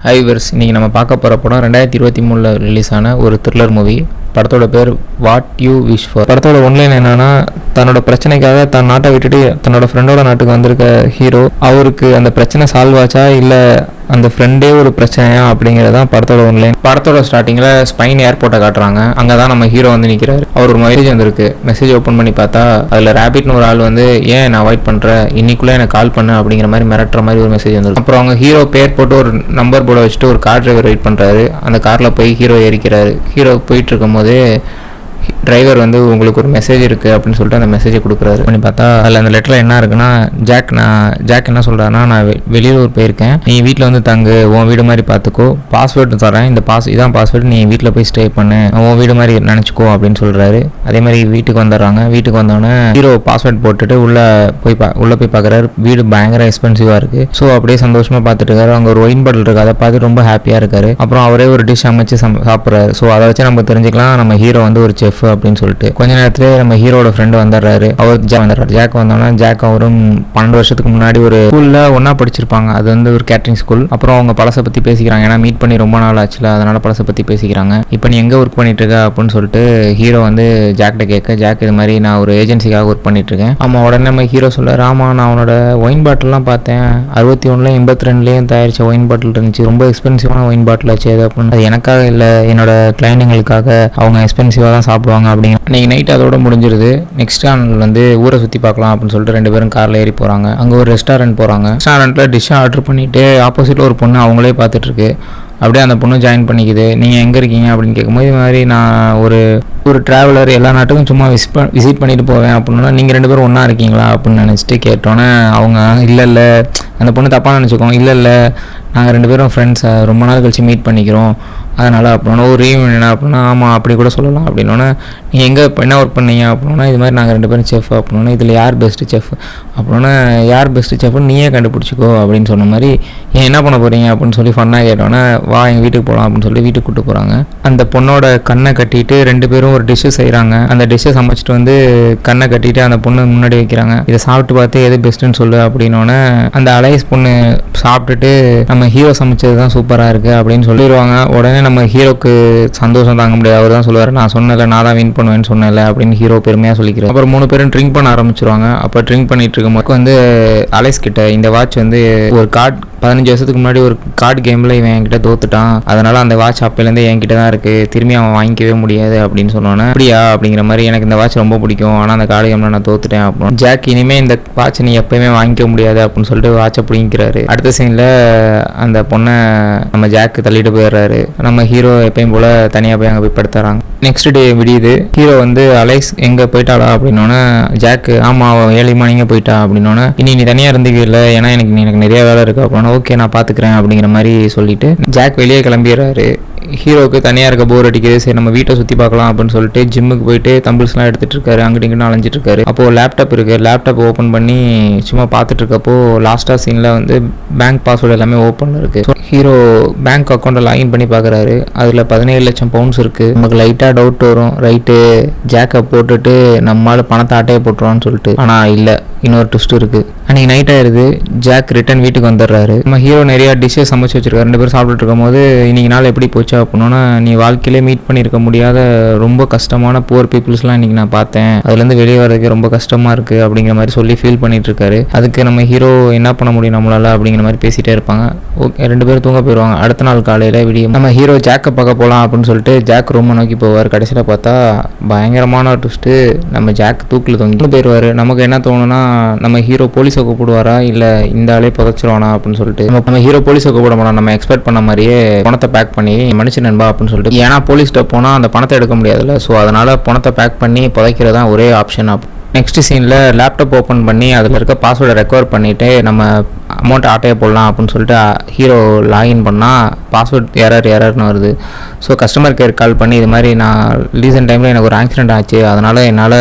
ஹைவர்ஸ் இன்றைக்கி நம்ம பார்க்க போகிற படம் 2023 ரிலீஸ் ஆன ஒரு த்ரில்லர் மூவி. படத்தோட பேர் வாட் யூ விஷ் ஃபார். படத்தோட ஒன்லைன் என்னன்னா, தன்னோட பிரச்சனைக்காக தன் நாட்டை விட்டுட்டு தன்னோட ஃப்ரெண்டோட நாட்டுக்கு வந்திருக்க ஹீரோ, அவருக்கு அந்த பிரச்சனை சால்வ் ஆச்சா இல்லை அந்த ஃப்ரெண்டே ஒரு பிரச்சனையா அப்படிங்கிறதான் படத்தோட ஒன்லைன். படத்தோட ஸ்டார்டிங்கில் ஸ்பெயின் ஏர்போர்ட்டை காட்டுறாங்க. அங்கே தான் நம்ம ஹீரோ வந்து நிற்கிறாரு. அவர் ஒரு மெசேஜ் வந்திருக்கு. மெசேஜ் ஓப்பன் பண்ணி பார்த்தா அதில் ரேபிட்னு ஒரு ஆள் வந்து, ஏன் நான் அவாய்ட் பண்ணுறேன், இன்னைக்குள்ளே எனக்கு கால் பண்ணு அப்படிங்கிற மாதிரி மிரட்டுற மாதிரி ஒரு மெசேஜ் வந்துருக்கு. அப்புறம் அவங்க ஹீரோ பேர் போட்டு ஒரு நம்பர் போர்டை வச்சுட்டு ஒரு கார் டிரைவர் வெயிட் பண்ணுறாரு. அந்த காரில் போய் ஹீரோ ஏறிக்கிறாரு. ஹீரோ போயிட்டு இருக்கும்போது டிரைவர் வந்து உங்களுக்கு ஒரு மெசேஜ் இருக்குது அப்படின்னு சொல்லிட்டு அந்த மெசேஜை கொடுக்குறாரு. பண்ணி பார்த்தா அதில் அந்த லெட்டரில் என்ன இருக்குன்னா, ஜாக் என்ன சொல்கிறாருன்னா, நான் வெளியூர் போயிருக்கேன், நீ வீட்டில் வந்து தங்கு, உன் வீடு மாதிரி பார்த்துக்கோ, பாஸ்வேர்டு தரேன், இதான் பாஸ்வேர்டு, நீ வீட்டில் போய் ஸ்டே பண்ணு, உன் வீடு மாதிரி நினச்சிக்கோ அப்படின்னு சொல்கிறாரு. அதே மாதிரி வீட்டுக்கு வந்துடுறாங்க. வீட்டுக்கு வந்தோடனே ஹீரோ பாஸ்வேர்ட் போட்டுட்டு உள்ளே போய் பார்க்குறாரு. வீடு பயங்கர எக்ஸ்பென்சிவாக இருக்குது. ஸோ அப்படியே சந்தோஷமாக பார்த்துட்டு இருக்காரு. அங்கே ஒரு ஒயின் பாட்டில் இருக்குது, அதை பார்த்து ரொம்ப ஹாப்பியாக இருக்காரு. அப்புறம் அவரே ஒரு டிஷ் அமைச்சு சாப்பிட்றாரு. ஸோ அதை வச்சு நம்ம தெரிஞ்சுக்கலாம் நம்ம ஹீரோ வந்து ஒரு செஃப் அப்படின்னு சொல்லிட்டு. கொஞ்ச நேரத்துல நம்ம ஹீரோட ஃப்ரெண்டு வந்துடுறாரு. அவர் ஜாக் வந்தோன்னா, ஜாக் அவரும் 12 வருஷத்துக்கு முன்னாடி ஒரு ஸ்கூல்ல ஒன்னா படிச்சிருப்பாங்க. அது வந்து ஒரு கேட்டரிங் ஸ்கூல். அப்புறம் அவங்க பழசை பத்தி பேசிக்கிறாங்க. ஏன்னா மீட் பண்ணி ரொம்ப நாள் ஆச்சுல, அதனால பழசை பத்தி பேசிக்கிறாங்க. இப்போ நீ எங்க ஒர்க் பண்ணிட்டு இருக்க அப்படின்னு சொல்லிட்டு ஹீரோ வந்து ஜாக்கிட்ட கேட்க, ஜாக் இது மாதிரி நான் ஒரு ஏஜென்சிக்காக ஒர்க் பண்ணிட்டு இருக்கேன். ஆமா. உடனே நம்ம ஹீரோ சொல்ல, ராமா நான் அவனோட ஒயின் பாட்டில்லாம் பார்த்தேன், 61 82 தயாரிச்ச ஒயின் பாட்டில் இருந்துச்சு, ரொம்ப எக்ஸ்பென்சிவான ஒயின் பாட்டில் ஆச்சு. அது அப்படின்னு, அது எனக்காக இல்லை, என்னோட கிளைண்டுங்களுக்காக, அவங்க எக்ஸ்பென்சிவாக தான் சாப்பிடுவாங்க அப்படிங்க. இன்னைக்கு நைட் அதோட முடிஞ்சிருது. நெக்ஸ்ட் நாள் வந்து ஊரை சுற்றி பார்க்கலாம் அப்படின்னு சொல்லிட்டு 2 பேரும் காரில் ஏறி போகிறாங்க. அங்கே ஒரு ரெஸ்டாரண்ட் போகிறாங்க. ரெஸ்டாரண்ட்டில் டிஷ்ஷை ஆர்டர் பண்ணிவிட்டு ஆப்போசிட்டில் ஒரு பொண்ணு அவங்களே பார்த்துட்ருக்கு. அப்படியே அந்த பொண்ணு ஜாயின் பண்ணிக்குது. நீங்கள் எங்கே இருக்கீங்க அப்படின்னு கேட்கும்போது, இது மாதிரி நான் ஒரு ட்ராவலர், எல்லா நாட்டுக்கும் சும்மா விசிட் பண்ணிட்டு போவேன் அப்படின்னா, நீங்கள் 2 பேரும் ஒன்றா இருக்கீங்களா அப்படின்னு நினச்சிட்டு கேட்டோன்னே அவங்க, இல்லை அந்த பொண்ணு தப்பாக நினச்சிக்கோங்க, இல்லை நாங்கள் 2 பேரும் ஃப்ரெண்ட்ஸ், ரொம்ப நாள் கழிச்சு மீட் பண்ணிக்கிறோம், அதனால் அப்படின்னா ஒரு ரீயூனியன் அப்படின்னா, ஆமாம் அப்படி கூட சொல்லலாம் அப்படின்னோடனே, நீங்கள் எங்கே என்ன ஒர்க் பண்ணீங்க அப்படின்னா, இது மாதிரி நாங்கள் 2 பேரும் செஃப் அப்படின்னா, இதில் யார் பெஸ்ட்டு செஃப் அப்படின்னா, யார் பெஸ்ட்டு செஃப்னு நீயே கண்டுபிடிச்சிக்கோ அப்படின்னு சொன்ன மாதிரி, ஏன் என்ன பண்ண போகிறீங்க அப்படின்னு சொல்லி ஃபன்னாக கேட்டோன்னே, வா எங்கள் வீட்டுக்கு போகலாம் அப்படின்னு சொல்லி வீட்டுக்கு கூப்பிட்டு போகிறாங்க. அந்த பொண்ணோட கண்ணை கட்டிட்டு 2 பேரும் ஒரு டிஷ்ஷு செய்கிறாங்க. அந்த டிஷ்ஷை சமைச்சிட்டு வந்து கண்ணை கட்டிட்டு அந்த பொண்ணு முன்னாடி வைக்கிறாங்க. இதை சாப்பிட்டு பார்த்து எது பெஸ்ட்டுன்னு சொல்லு அப்படின்னோடனே, அந்த அலைஸ் பொண்ணு சாப்பிட்டுட்டு நம்ம ஹீரோ சமைச்சது தான் சூப்பராக இருக்குது அப்படின்னு சொல்லிடுவாங்க. உடனே நம்ம ஹீரோக்கு சந்தோஷம் தாங்க முடியாது. அவர் தான் சொல்லுவார், நான் சொன்னல, நான் தான் வின் பண்ணுவேன்னு சொன்னல அப்படின்னு ஹீரோ பெருமையாக சொல்லிக்கிறார். அப்புறம் 3 பேரும் ட்ரிங்க் பண்ண ஆரம்பிச்சிருவாங்க. அப்போ ட்ரிங்க் பண்ணிட்டு இருக்கும்போது வந்து அலைஸ் கிட்ட, இந்த வாட்ச் வந்து ஒரு கார்டு 15 வருஷத்துக்கு முன்னாடி ஒரு கார்டு கேமில் இவன் என்கிட்ட தோத்துட்டான், அதனால அந்த வாட்ச் அப்போலேருந்து என்கிட்ட தான் இருக்குது, திரும்பி அவன் வாங்கிக்கவே முடியாது அப்படின்னு சொன்னோன்னே, அப்படியா அப்படிங்கிற மாதிரி, எனக்கு இந்த வாட்ச் ரொம்ப பிடிக்கும், ஆனால் அந்த கார்டு கேமில் நான் தோத்துட்டேன் அப்படின்னு. ஜாக், இனிமேல் இந்த வாட்சை நீ எப்பயுமே வாங்கிக்க முடியாது அப்படின்னு சொல்லிட்டு வாட்சை பிடிக்கிறாரு. அடுத்த சீனில் அந்த பொண்ணை நம்ம ஜாக்கு தள்ளிட்டு போயிடுறாரு. நம்ம ஹீரோ எப்பயும் போல் தனியாக போய் அங்கே போய் படுத்துறாங்க. நெக்ஸ்ட் டே விடியுது. ஹீரோ வந்து அலைஸ் எங்கே போயிட்டாளா அப்படின்னோடனே, ஜாக்கு ஆமாம் அவள் 7 மணிங்க போயிட்டா அப்படின்னோடனே, இனி நீ தனியாக இருந்துக்கல, ஏன்னா எனக்கு நிறைய வேலை இருக்குது அப்படின்னா, ஓகே நான் பார்த்துக்கிறேன் அப்படிங்கிற மாதிரி சொல்லிட்டு ஜாக் வெளியே கிளம்பிடுறாரு. ஹீரோவுக்கு தனியாக இருக்க போர் அடிக்குது. சரி நம்ம வீட்டை சுற்றி பார்க்கலாம் அப்படின்னு சொல்லிட்டு ஜிம்முக்கு போயிட்டு தம்பிள்ஸ்லாம் எடுத்துகிட்டு இருக்காரு. அங்கிட்டு இங்கிட்டு அலைஞ்சிட்டு இருக்காரு. அப்போது லேப்டாப் இருக்குது. லேப்டாப் ஓப்பன் பண்ணி சும்மா பார்த்துட்டு இருக்கப்போ லாஸ்ட்டாக சீனில் வந்து பேங்க் பாஸ்வேர்டு எல்லாமே ஓப்பனில் இருக்குது. ஹீரோ பேங்க் அக்கௌண்ட்டை லாகின் பண்ணி பார்க்குறாரு. அதில் 17 லட்சம் பவுண்ட்ஸ் இருக்குது. நமக்கு லைட்டாக டவுட் வரும், ரைட்டு ஜாக்கை போட்டுட்டு நம்மளால் பணத்தை ஆட்டையை போட்டுருவான்னு சொல்லிட்டு. ஆனால் இல்லை, இன்னொரு ட்விஸ்ட் இருக்குது. அன்றைக்கி நைட் ஆயிடுது. ஜாக் ரிட்டன் வீட்டுக்கு வந்துடுறாரு. நம்ம ஹீரோ நிறையா டிஷ்ஷஸ் சமைச்சு வச்சிருக்காரு. 2 பேரும் சாப்பிட்டுட்டு இருக்கும் போது, இன்னைக்கு நாள் எப்படி போச்சு அப்படின்னா, நீ வாழ்க்கையிலே மீட் பண்ணியிருக்க முடியாத ரொம்ப கஷ்டமான புவர் பீப்புள்ஸ்லாம் இன்றைக்கி நான் பார்த்தேன், அதுலேருந்து வெளியே வரதுக்கு ரொம்ப கஷ்டமாக இருக்குது அப்படிங்கிற மாதிரி சொல்லி ஃபீல் பண்ணிட்டு இருக்காரு. அதுக்கு நம்ம ஹீரோ என்ன பண்ண முடியும் நம்மளால் அப்படிங்கிற மாதிரி பேசிகிட்டே இருப்பாங்க. ஓகே 2 பேரும் தூங்க போயிடுவாங்க. அடுத்த நாள் காலையில் விடியும். நம்ம ஹீரோ ஜாக்கை பார்க்க போகலாம் அப்படின்னு சொல்லிட்டு ஜாக் ரூமை நோக்கி போவார். கடைசியில் பார்த்தா பயங்கரமான ட்விஸ்ட்டு, நம்ம ஜாக் தூக்கில் தொங்கி போயிடுவார். நமக்கு என்ன தோணுன்னா, நம்ம ஹீரோ போலீஸை கூப்பிடுவாரா இல்லை இந்த ஆளே புதைச்சிருவானா அப்படின்னு சொல்லிட்டு, நம்ம ஹீரோ போலீஸை கூப்பிட மாட்டோம், நம்ம எக்ஸ்பெக்ட் பண்ண மாதிரியே பணத்தை பேக் பண்ணி மனுஷன் நண்பா அப்படின்னு சொல்லிட்டு, ஏன்னா போலீஸ்கிட்ட போனால் அந்த பணத்தை எடுக்க முடியாதுல்ல, ஸோ அதனால் பணத்தை பேக் பண்ணி புதைக்கிறது தான் ஒரே ஆப்ஷன். நெக்ஸ்ட் சீனில் லேப்டாப் ஓப்பன் பண்ணி அதில் இருக்க பாஸ்வேர்டை ரெக்கவர் பண்ணிவிட்டு நம்ம அமௌண்ட் ஆட்டையை போடலாம் அப்படின்னு சொல்லிட்டு ஹீரோ லாகின் பண்ணால் பாஸ்வேர்ட் எரர்னு வருது. ஸோ கஸ்டமர் கேர் கால் பண்ணி, இது மாதிரி நான் ரீசெண்ட் டைமில் எனக்கு ஒரு ஆக்சிடென்ட் ஆச்சு, அதனால் என்னால்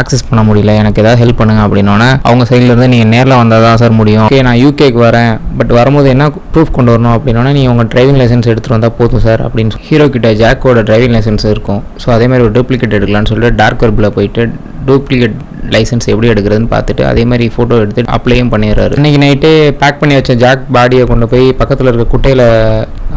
ஆக்சஸ் பண்ண முடியல, எனக்கு ஏதாவது ஹெல்ப் பண்ணுங்க அப்படின்னோடனே, அவங்க சைட்லேருந்து நீங்கள் நேரில் வந்தால் தான் சார் முடியும். ஓகே நான் யூகேக்கு வரேன், பட் வரும்போது என்ன ப்ரூஃப் கொண்டு வரணும் அப்படின்னோடனே, நீங்கள் உங்கள் டிரைவிங் லைசன்ஸ் எடுத்துகிட்டு வந்தால் போதும் சார் அப்படின்னு. ஹீரோ கிட்ட ஜாக்கோட டிரைவிங் லைசன்ஸ் இருக்கும். ஸோ அதேமாதிரி ஒரு டூப்ளிகேட் எடுக்கலான்னு சொல்லிட்டு டார்க் வெப்பில் போயிட்டு டூப்ளிகேட் லைசன்ஸ் எப்படி எடுக்கிறதுன்னு பார்த்துட்டு அதே மாதிரி ஃபோட்டோ எடுத்து அப்ளையும் பண்ணிடுறாரு. இன்றைக்கி நைட்டு பேக் பண்ணி வச்ச ஜாக் பாடியை கொண்டு போய் பக்கத்தில் இருக்க குட்டையில்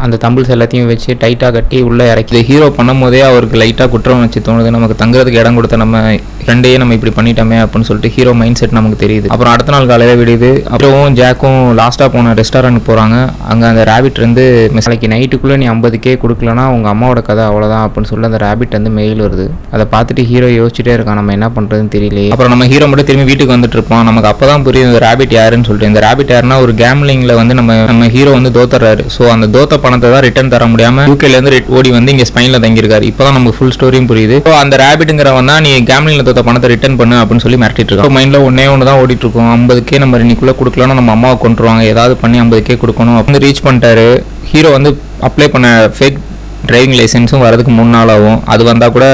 அந்த தம்பிள்ஸ் எல்லாத்தையும் வச்சு டைட்டாக கட்டி உள்ளே இறக்கி ஹீரோ பண்ணும் போதே அவருக்கு லைட்டாக குற்றம் வச்சு தோணுது. நமக்கு தங்குறதுக்கு இடம் கொடுத்த நம்ம ஃப்ரெண்டையே நம்ம இப்படி பண்ணிட்டோமே அப்படின்னு சொல்லிட்டு ஹீரோ மைண்ட் செட் நமக்கு தெரியுது. அப்புறம் அடுத்த நாள் காலையில் விடுது. அப்புறம் ஜாக்கும் லாஸ்ட்டாக போன ரெஸ்டாரண்ட் போகிறாங்க. அங்கே அந்த ரேபிட் வந்து நாளைக்கு நைட்டுக்குள்ளே நீ 50K கொடுக்கலன்னா உங்கள் அம்மாவோட கதை அவ்வளோதான் அப்படின்னு சொல்லி அந்த ரேபிட் வந்து மெயில் வருது. அதை பார்த்துட்டு ஹீரோ யோசிச்சுட்டே இருக்கான், நம்ம என்ன பண்ணுறதுன்னு தெரியலையே. அப்புறம் நம்ம ஹீரோ மட்டும் திரும்பி வீட்டுக்கு வந்துட்டு இருப்போம். நமக்கு அப்போ தான் புரியுது இந்த ரேபிட் யாருன்னு சொல்லிட்டு. இந்த ரேபிட் யாருன்னா ஒரு கேம்லிங்கில் வந்து நம்ம ஹீரோ வந்து தோத்துறாரு. ஸோ அந்த தோத்த பணத்தை தான் ரிட்டர்ன் தர முடியாமல் யூகேலேருந்து ஓடி வந்து இங்கே ஸ்பெயினில் தங்கியிருக்காரு. இப்போ தான் நமக்கு ஃபுல் ஸ்டோரியும் புரியுது. ஸோ அந்த ரேபிட்டுங்கிறவன் தான் நீ கேம்லிங்கில் தோத்த பணத்தை ரிட்டர்ன் பண்ணு அப்படின்னு சொல்லி மிரட்டிட்டு இருக்கோம். மைண்டில் ஒன்று தான் ஓடிட்டு இருக்கும். 50K நம்ம இன்னைக்குள்ளே கொடுக்கலன்னா நம்ம அம்மாவை கொண்டுருவாங்க, ஏதாவது பண்ணி 50K கொடுக்கணும் அப்படின்னு ரீச் பண்ணிட்டாரு. ஹீரோ வந்து அப்ளை பண்ண ஃபேக் டிரைவிங் லைசன்ஸும் வரதுக்கு 3 நாள் ஆகும். அது வந்தால் கூட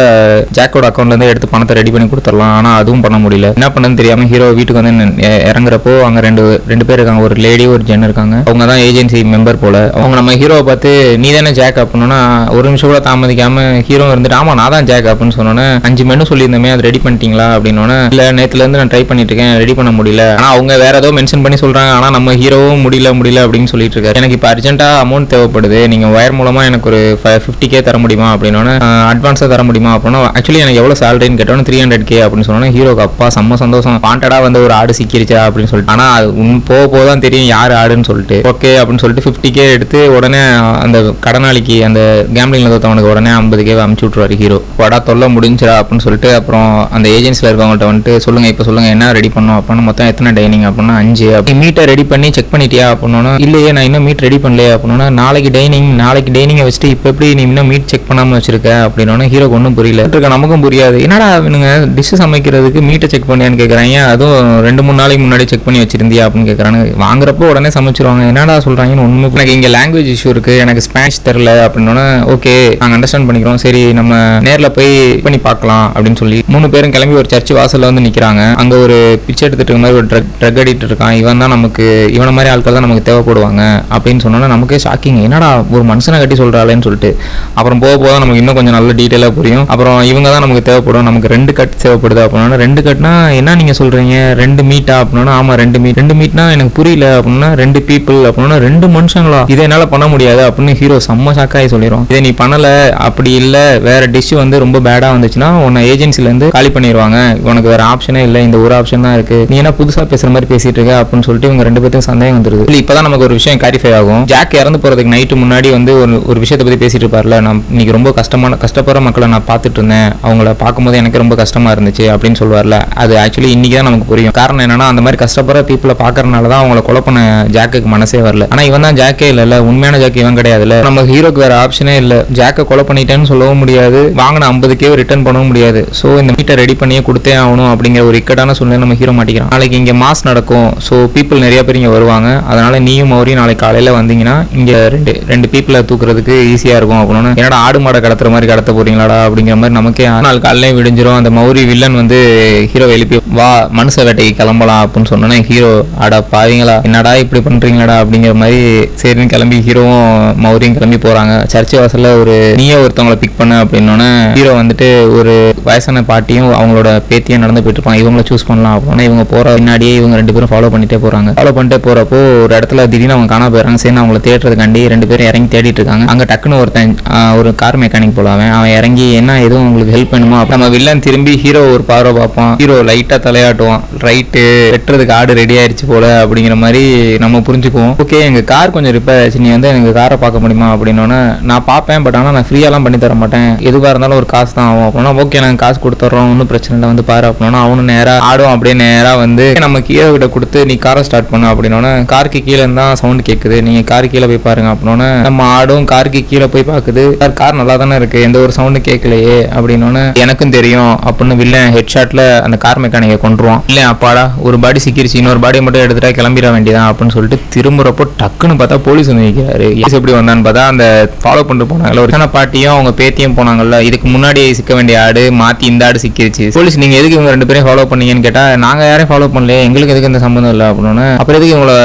ஜாக்கோட அக்கௌண்ட்லேருந்து எடுத்து பணத்தை ரெடி பண்ணி கொடுத்துடலாம். ஆனால் அதுவும் பண்ண முடியல. என்ன பண்ணுன்னு தெரியாமல் ஹீரோ வீட்டுக்கு வந்து இறங்குறப்போ அங்கே ரெண்டு பேர் இருக்காங்க, ஒரு லேடி ஒரு ஜென் இருக்காங்க. அவங்க தான் ஏஜென்சி மெம்பர் போல. அவங்க நம்ம ஹீரோவை பார்த்து நீ தானே ஜாக் அப்படின்னா ஒரு நிமிஷம் கூட தாமதிக்காமல் ஹீரோ இருந்துட்டு ஆமாம் நான் தான் ஜாக் அப்படின்னு சொன்னோன்னே 5 மெனு சொல்லியிருந்தோமே அது ரெடி பண்ணிட்டீங்களா அப்படின்னோன்னே இல்லை நேற்றுலேருந்து நான் ட்ரை பண்ணிட்டு இருக்கேன் ரெடி பண்ண முடியல. ஆனால் அவங்க வேற ஏதோ மென்ஷன் பண்ணி சொல்கிறாங்க. ஆனால் நம்ம ஹீரோவும் முடியல அப்படின்னு சொல்லிட்டு இருக்காரு. எனக்கு இப்போ அர்ஜென்ட்டாக அமௌண்ட் தேவைப்படுது, நீங்கள் வயர் மூலமாக எனக்கு ஒரு 50K தர முடியுமா அப்படின்னா அட்வான்ஸாக தர முடியுமா அப்படின்னா ஆக்சுவலி எனக்கு எவ்வளோ சேலரின்னு கேட்டோன்னு 300K அப்படின்னு சொன்னோன்னா ஹீரோக்கு அப்பா செம்ம சந்தோஷம். வாண்டடாக வந்து ஒரு ஆடு சிக்கிருச்சா அப்படின்னு சொல்லிட்டு. ஆனால் அது போக தான் தெரியும் யார் ஆடுன்னு சொல்லிட்டு. ஓகே அப்படின்னு சொல்லிட்டு 50K எடுத்து உடனே அந்த கடனாளிக்கு அந்த கேம்லிங்கில் தோத்தவனுக்கு உடனே 50K அமுச்சு விட்ருவாரு ஹீரோ. வடா தொல்லை முடிஞ்சிடா அப்படின்னு சொல்லிட்டு அப்புறம் அந்த ஏஜென்சியில் இருக்கவங்கள்ட்ட வந்துட்டு இப்போ சொல்லுங்க என்ன ரெடி பண்ணோம் அப்படின்னா மொத்தம் எத்தனை டைனிங் அப்படின்னா 5. அப்படி மீட்டை ரெடி பண்ணி செக் பண்ணிட்டியா அப்படின்னா இல்லையே நான் இன்னும் மீட் ரெடி பண்ணலையே அப்படின்னா நாளைக்கு டைனிங்கை வச்சுட்டு இப்போ எப்படி நீ இன்னும் மீட் செக் பண்ணாமல் வச்சிருக்க அப்படின்னா ஹீரோக்கு ஒன்றும் புரியல. நமக்கும் புரியாது. என்னடா இவனுங்க டிஷ் சமைக்கிறதுக்கு மீட்டை செக் பண்ணியான்னு கேட்குறாங்க. அதுவும் 2-3 நாளைக்கு முன்னாடி செக் பண்ணி வச்சிருந்தியா அப்படின்னு கேட்குறாங்க. வாங்குறப்போ உடனே சமைச்சிருவாங்க. என்னடா சொல்கிறாங்கன்னு ஒன்றுமே எனக்கு இங்கே லாங்குவேஜ் இஷ்யூ இருக்குது, எனக்கு ஸ்பானிஷ் தெரில அப்படின்னா ஓகே நாங்கள் அண்டர்ஸ்டாண்ட் பண்ணிக்கிறோம், சரி நம்ம நேரில் போய் பண்ணி பார்க்கலாம் அப்படின்னு சொல்லி 3 பேரும் கிளம்பி ஒரு சர்ச் வாசலில் வந்து நிற்கிறாங்க. அங்கே ஒரு பிச்சை எடுத்துட்டு மாதிரி ஒரு ட்ரக் அடிக்ட் இருக்கான். இவன் தான் நமக்கு இவனை மாதிரி ஆட்கள் தான் நமக்கு தேவைப்படுவாங்க அப்படின்னு சொன்னோன்னா நமக்கே ஷாக்கிங், என்னடா ஒரு மனுஷனை கட்டி சொல்கிறாளேன்னு சொல்லிட்டு. அப்புறம் போக நமக்கு இன்னும் கொஞ்சம் நல்ல டீட்டெயிலாக புரியும். அப்புறம் இவங்க தான் நமக்கு தேவைப்படும், நமக்கு 2 கட் தேவைப்படுது அப்படின்னா 2 கட்னா என்ன நீங்கள் சொல்கிறீங்க 2 மீட்டா அப்படின்னா ஆமாம் 2 மீட்னா எனக்கு புரியல அப்படின்னா 2 பீப்புள் அப்படின்னா 2 மனுஷங்களா இதை என்னால் பண்ண முடியாது அப்படின்னு ஹீரோ செம்ம ஷாக்காகி சொல்லிடும். இதை நீ பண்ணலை அப்படி இல்லை வேற டிஷ் வந்து ரொம்ப பேடாக வந்துச்சுன்னா உன்னை ஏஜென்சிலேருந்து காலி பண்ணிடுவாங்க, உனக்கு வேற ஆப்ஷனே இல்லை, இந்த ஒரு ஆப்ஷன் தான் இருக்குது, நீ என்ன புதுசாக பேசுகிற மாதிரி பேசிட்டு இருக்க அப்படின்னு சொல்லிட்டு இவங்க 2 பேருக்கும் சந்தேகம் வந்துருது. இல்லை இப்போ தான் நமக்கு ஒரு விஷயம் கிளாரிஃபை ஆகும். ஜாக் இறந்து போகிறதுக்கு நைட்டு முன்னாடி வந்து ஒரு விஷயத்தை பற்றி பேசிட்டு இருப்பார்ல, நான் இன்னைக்கு ரொம்ப கஷ்டப்படுற மக்களை நான் பார்த்துட்டு இருந்தேன், அவங்கள பார்க்கும்போது எனக்கு ரொம்ப கஷ்டமாக இருந்துச்சு அப்படின்னு சொல்லுவார்ல. அது ஆக்சுவலி இன்றைக்கி தான் நமக்கு புரியும். காரணம் என்னன்னா அந்த மாதிரி கஷ்டப்படுற பீப்புளை பார்க்கறனால தான் அவங்கள கொலை பண்ண ஜாக்குக்கு மனசே வரல. ஆனால் இவன் தான் ஜாக்கே இல்லைல்ல, உண்மையான ஜாக் இவன் கிடையாதுல்ல. நம்ம ஹீரோக்கு வேற ஆப்ஷனே இல்லை, ஜாக்கை கொலை பண்ணிட்டேன்னு சொல்லவும் முடியாது, வாங்கின 50K ரிட்டர்ன் பண்ணவும் முடியாது. ஸோ இந்த மீட்டை ரெடி பண்ணியே கொடுத்தே ஆகணும் அப்படிங்கிற ஒரு இக்கட்டான சூழ்நிலை நம்ம ஹீரோ மாட்டிக்கிறான். நாளைக்கு இங்கே மாஸ் நடக்கும், ஸோ பீப்புள் நிறைய பேர் இங்கே வருவாங்க, அதனால நீயும் மௌரி நாளைக்கு காலையில் வந்தீங்கன்னா இங்கே ரெண்டு பீப்புளை தூக்குறதுக்கு ஈஸியாக இருக்கும் அப்படின்னு. என்னடா ஆடு மாடை கடத்துற மாதிரி கடத்த போறீங்களாடா அப்படிங்கிற மாதிரி நமக்கே நாள் காலையிலே விடிஞ்சிரும். அந்த மௌரி வில்லன் வந்து ஹீரோ எழுப்பி வா மனுஷ வேட்டைக்கு கிளம்பலாம் அப்படின்னு சொன்னோன்னே ஹீரோ ஆடா பாவீங்களா என்னடா இப்படி பண்றீங்களாடா அப்படிங்கிற மாதிரி சரின்னு கிளம்பி ஹீரோவும் மௌரியும் கிளம்பி போறாங்க. சர்ச்சை வாசல்ல ஒரு நீயே ஒருத்தவங்களை பிக் பண்ண அப்படின்னோன்னே ஹீரோ வந்துட்டு ஒரு வயசான பாட்டியும் அவங்களோட பேத்தியும் நடந்து போயிட்டு இருப்பாங்க. இவங்களை சூஸ் பண்ணலாம் அப்படின்னா இவங்க போற பின்னாடியே இவங்க 2 பேரும் ஃபாலோ பண்ணிட்டே போறப்போ ஒரு இடத்துல திடீர்னு அவங்க காணா போயிடறாங்க. சரி அவங்களை தேடுறதுக்காண்டி 2 பேரும் இறங்கி தேடிட்டு இருக்காங்க. அங்க டக்குன்னு ஒருத்தன் ஒரு கார் மெக்கானிக் போல அவன் இறங்கி என்ன எதுவும் உங்களுக்கு ஹெல்ப் பண்ணுமா நம்ம வில்லன் திரும்பி ஹீரோ ஒரு பார்வை பார்ப்பான். ஹீரோ லைட்டா தலையாட்டுவான், ரைட்டு வெட்டுறதுக்கு ஆடு ரெடி ஆயிடுச்சு போல அப்படிங்கிற மாதிரி நம்ம புரிஞ்சுக்குவோம். ஓகே எங்க கார் கொஞ்சம் ரிப்பேர் ஆச்சு, நீ வந்து எனக்கு காரை பார்க்க முடியுமா அப்படின்னோன்னா நான் பார்ப்பேன், பட் ஆனால் நான் ஃப்ரீயாலாம் பண்ணி தர மாட்டேன், எதுவாக இருந்தாலும் ஒரு காசு தான் ஆகும் அப்படின்னா ஓகே நாங்கள் காசு கொடுத்துட்றோம் ஒன்றும் பிரச்சனை இல்லை வந்து பாரு அப்படின்னா அவனு நேராக ஆடும் அப்படியே நேராக வந்து நம்ம கீழே விட கொடுத்து நீ காரை ஸ்டார்ட் பண்ண அப்படின்னோன்னா காருக்கு கீழே இருந்தால் சவுண்ட் கேட்குது, நீங்கள் கார் கீழே போய் பாருங்க அப்படின்னோன்னா நம்ம ஆடும் காருக்கு கீழே போய் பார்க்குது, கார் நல்லா தானே இருக்கு எந்த ஒரு சவுண்டு கேட்கலையே அப்படின்னோன்னு எனக்கும் தெரியும் அப்படின்னு வில்லன் ஹெட்ஷாட்ல அந்த கார் மெக்கானிக்கை கொண்டுருவான். இல்லை அப்பாடா ஒரு பாடி சிக்கிருச்சு இன்னொரு பாடியை மட்டும் எடுத்துட்டா கிளம்பிட வேண்டியதான் அப்படின்னு சொல்லிட்டு திரும்புறப்போ டக்குன்னு பார்த்தா போலீஸ் வந்து நிற்கிறாரு. எப்படி வந்தான்னு பார்த்தா அந்த ஃபாலோ பண்ணிட்டு போனாங்கல்ல ஒரு பாட்டியும் அவங்க பேத்தியும் போனாங்கல்ல, இதுக்கு முன்னாடி சிக்க வேண்டிய ஆடு மாற்றி இந்த ஆடு சிக்கிருச்சு. போலீஸ் நீங்கள் எதுக்கு இவங்க 2 பேரையும் ஃபாலோ பண்ணீங்கன்னு கேட்டால் நாங்கள் யாரையும் ஃபாலோ பண்ணல, எங்களுக்கு எதுக்கு இந்த சம்பந்தம் இல்லை அப்படின்னு. அப்புறம் எதுக்கு